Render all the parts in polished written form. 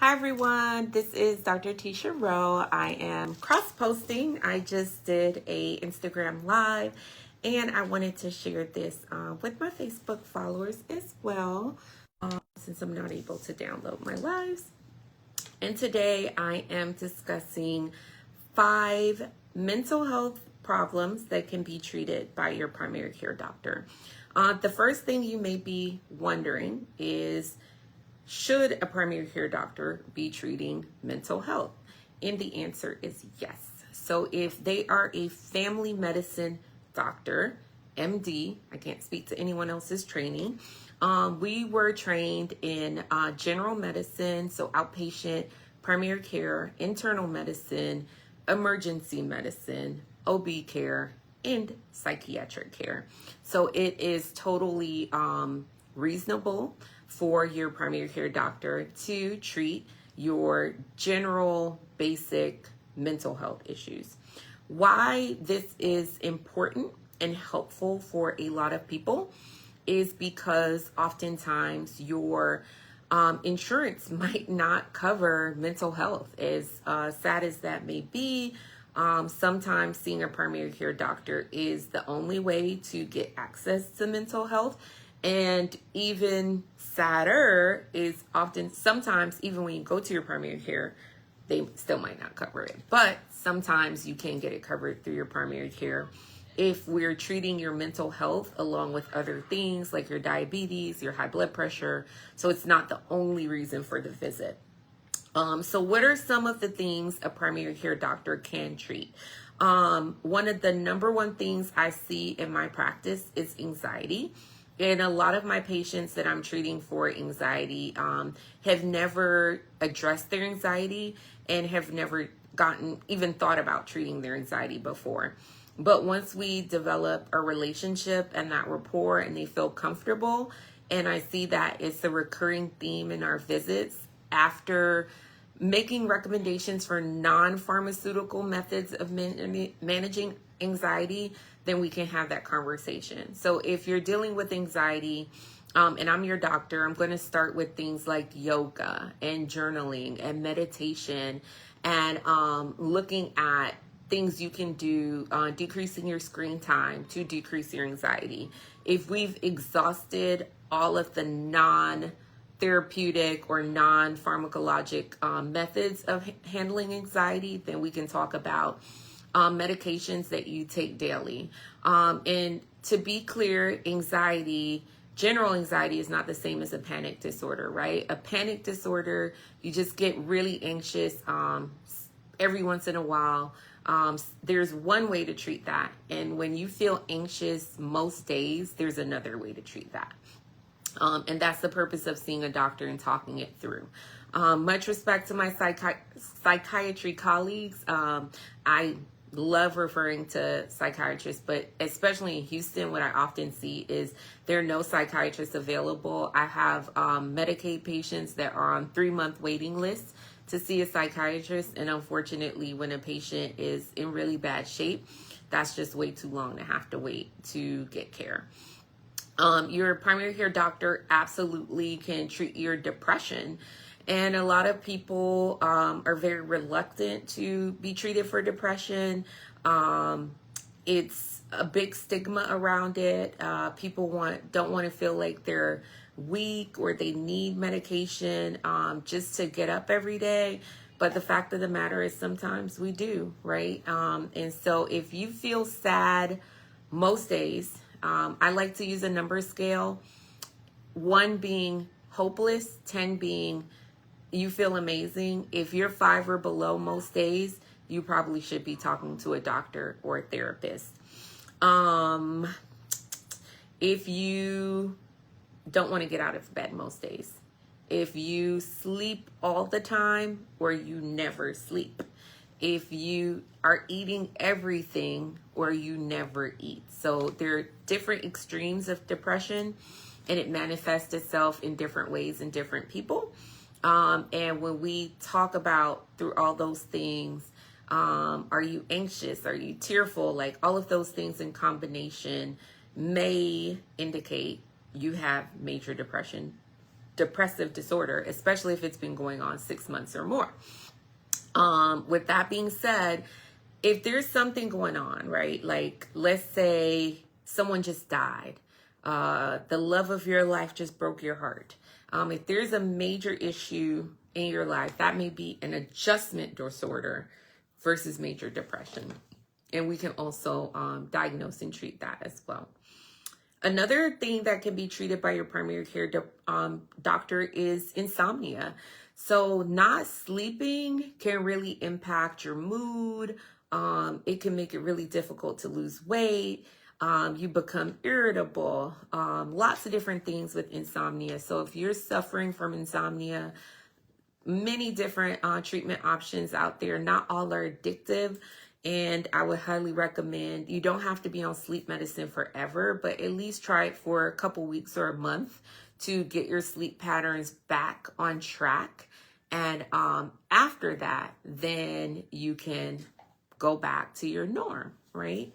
Hi everyone, this is Dr. Tisha Rowe. I am cross-posting. I just did a Instagram live and I wanted to share this with my Facebook followers as well since I'm not able to download my lives. And today I am discussing 5 mental health problems that can be treated by your primary care doctor. The first thing you may be wondering is, should a primary care doctor be treating mental health? And the answer is yes. So if they are a family medicine doctor, MD, I can't speak to anyone else's training. We were trained in general medicine, so outpatient, primary care, internal medicine, emergency medicine, OB care, and psychiatric care. So it is totally reasonable for your primary care doctor to treat your general basic mental health issues. Why this is important and helpful for a lot of people is because oftentimes your insurance might not cover mental health. As sad as that may be, sometimes seeing a primary care doctor is the only way to get access to mental health. And even sadder is sometimes even when you go to your primary care, they still might not cover it. But sometimes you can get it covered through your primary care if we're treating your mental health along with other things like your diabetes, your high blood pressure. So it's not the only reason for the visit. So what are some of the things a primary care doctor can treat? One of the number one things I see in my practice is anxiety. And a lot of my patients that I'm treating for anxiety have never addressed their anxiety and have never even thought about treating their anxiety before. But once we develop a relationship and that rapport and they feel comfortable, and I see that it's a recurring theme in our visits, after making recommendations for non-pharmaceutical methods of managing anxiety, then we can have that conversation. So if you're dealing with anxiety, and I'm your doctor, I'm going to start with things like yoga and journaling and meditation and looking at things you can do, decreasing your screen time to decrease your anxiety. If we've exhausted all of the non-therapeutic or non-pharmacologic methods of handling anxiety, then we can talk about medications that you take daily. And to be clear, general anxiety is not the same as a panic disorder, right? A panic disorder, you just get really anxious every once in a while. There's one way to treat that. And when you feel anxious most days, there's another way to treat that. And that's the purpose of seeing a doctor and talking it through. Much respect to my psychiatry colleagues. I love referring to psychiatrists, but especially in Houston, what I often see is there are no psychiatrists available. I have Medicaid patients that are on 3-month waiting lists to see a psychiatrist. And unfortunately, when a patient is in really bad shape, that's just way too long to have to wait to get care. Your primary care doctor absolutely can treat your depression. And a lot of people are very reluctant to be treated for depression. It's a big stigma around it. People don't want to feel like they're weak or they need medication just to get up every day. But the fact of the matter is sometimes we do, right? And so if you feel sad most days, I like to use a number scale, 1 being hopeless, 10 being you feel amazing. If you're 5 or below most days, you probably should be talking to a doctor or a therapist. If you don't want to get out of bed most days, if you sleep all the time or you never sleep, if you are eating everything or you never eat. So there are different extremes of depression and it manifests itself in different ways in different people. And when we talk about through all those things, are you anxious? Are you tearful? Like all of those things in combination may indicate you have major depression. depressive disorder, especially if it's been going on 6 months or more. With that being said, if there's something going on, right? Like, let's say someone just died. The love of your life just broke your heart. If there's a major issue in your life, that may be an adjustment disorder versus major depression. And we can also diagnose and treat that as well. Another thing that can be treated by your primary care doctor is insomnia. So not sleeping can really impact your mood. It can make it really difficult to lose weight. You become irritable, lots of different things with insomnia. So if you're suffering from insomnia, many different treatment options out there. Not all are addictive. And I would highly recommend, you don't have to be on sleep medicine forever, but at least try it for a couple weeks or a month to get your sleep patterns back on track. And after that, then you can go back to your norm, right?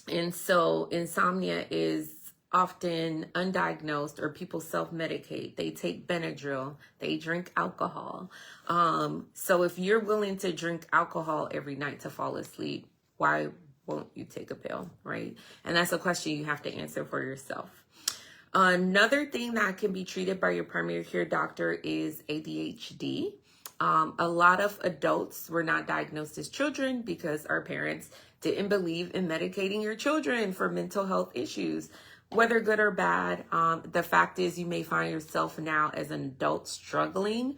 And so insomnia is often undiagnosed, or people self-medicate. They take Benadryl, they drink alcohol. So if you're willing to drink alcohol every night to fall asleep, why won't you take a pill, right? And that's a question you have to answer for yourself. Another thing that can be treated by your primary care doctor is ADHD. A lot of adults were not diagnosed as children because our parents didn't believe in medicating your children for mental health issues, whether good or bad. The fact is, you may find yourself now as an adult struggling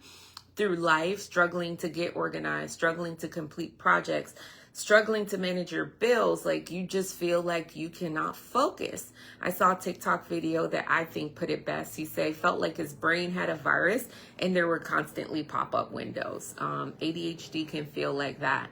through life, struggling to get organized, struggling to complete projects, struggling to manage your bills. Like, you just feel like you cannot focus. I saw a TikTok video that I think put it best. He said, felt like his brain had a virus and there were constantly pop-up windows. ADHD can feel like that.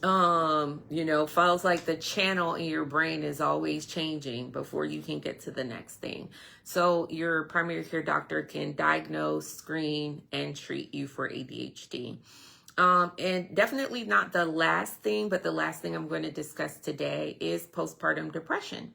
Feels like the channel in your brain is always changing before you can get to the next thing. So your primary care doctor can diagnose, screen, and treat you for ADHD. And definitely not the last thing, but the last thing I'm going to discuss today is postpartum depression.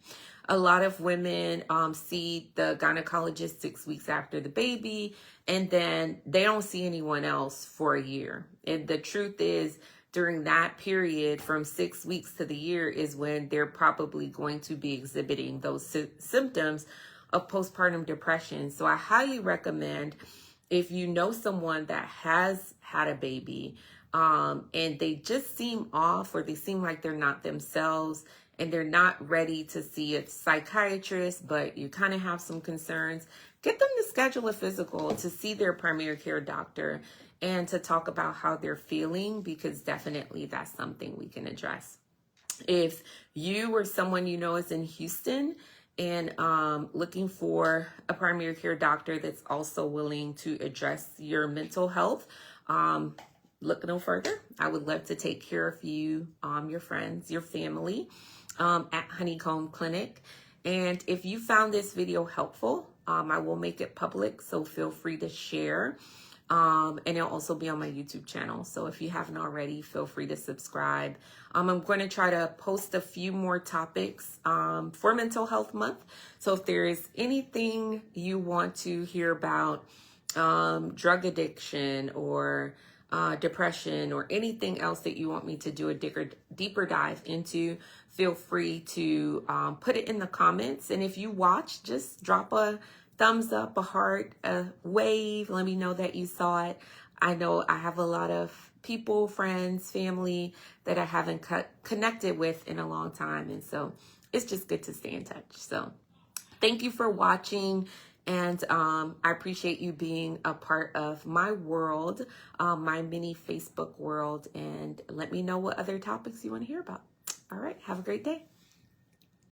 A lot of women see the gynecologist 6 weeks after the baby, and then they don't see anyone else for a year. And the truth is, during that period from 6 weeks to the year is when they're probably going to be exhibiting those symptoms of postpartum depression. So I highly recommend, if you know someone that has had a baby and they just seem off, or they seem like they're not themselves, and they're not ready to see a psychiatrist, but you kind of have some concerns, get them to schedule a physical to see their primary care doctor and to talk about how they're feeling, because definitely that's something we can address. If you or someone you know is in Houston and looking for a primary care doctor that's also willing to address your mental health, look no further. I would love to take care of you, your friends, your family at Honeycomb Clinic. And if you found this video helpful, I will make it public, so feel free to share. And it'll also be on my YouTube channel. So if you haven't already, feel free to subscribe. I'm going to try to post a few more topics for Mental Health Month. So if there is anything you want to hear about, drug addiction or depression, or anything else that you want me to do a deeper dive into, feel free to put it in the comments. And if you watch, just drop a thumbs up, a heart, a wave. Let me know that you saw it. I know I have a lot of people, friends, family that I haven't connected with in a long time. And so it's just good to stay in touch. So thank you for watching. And I appreciate you being a part of my world, my mini Facebook world. And let me know what other topics you want to hear about. All right. Have a great day.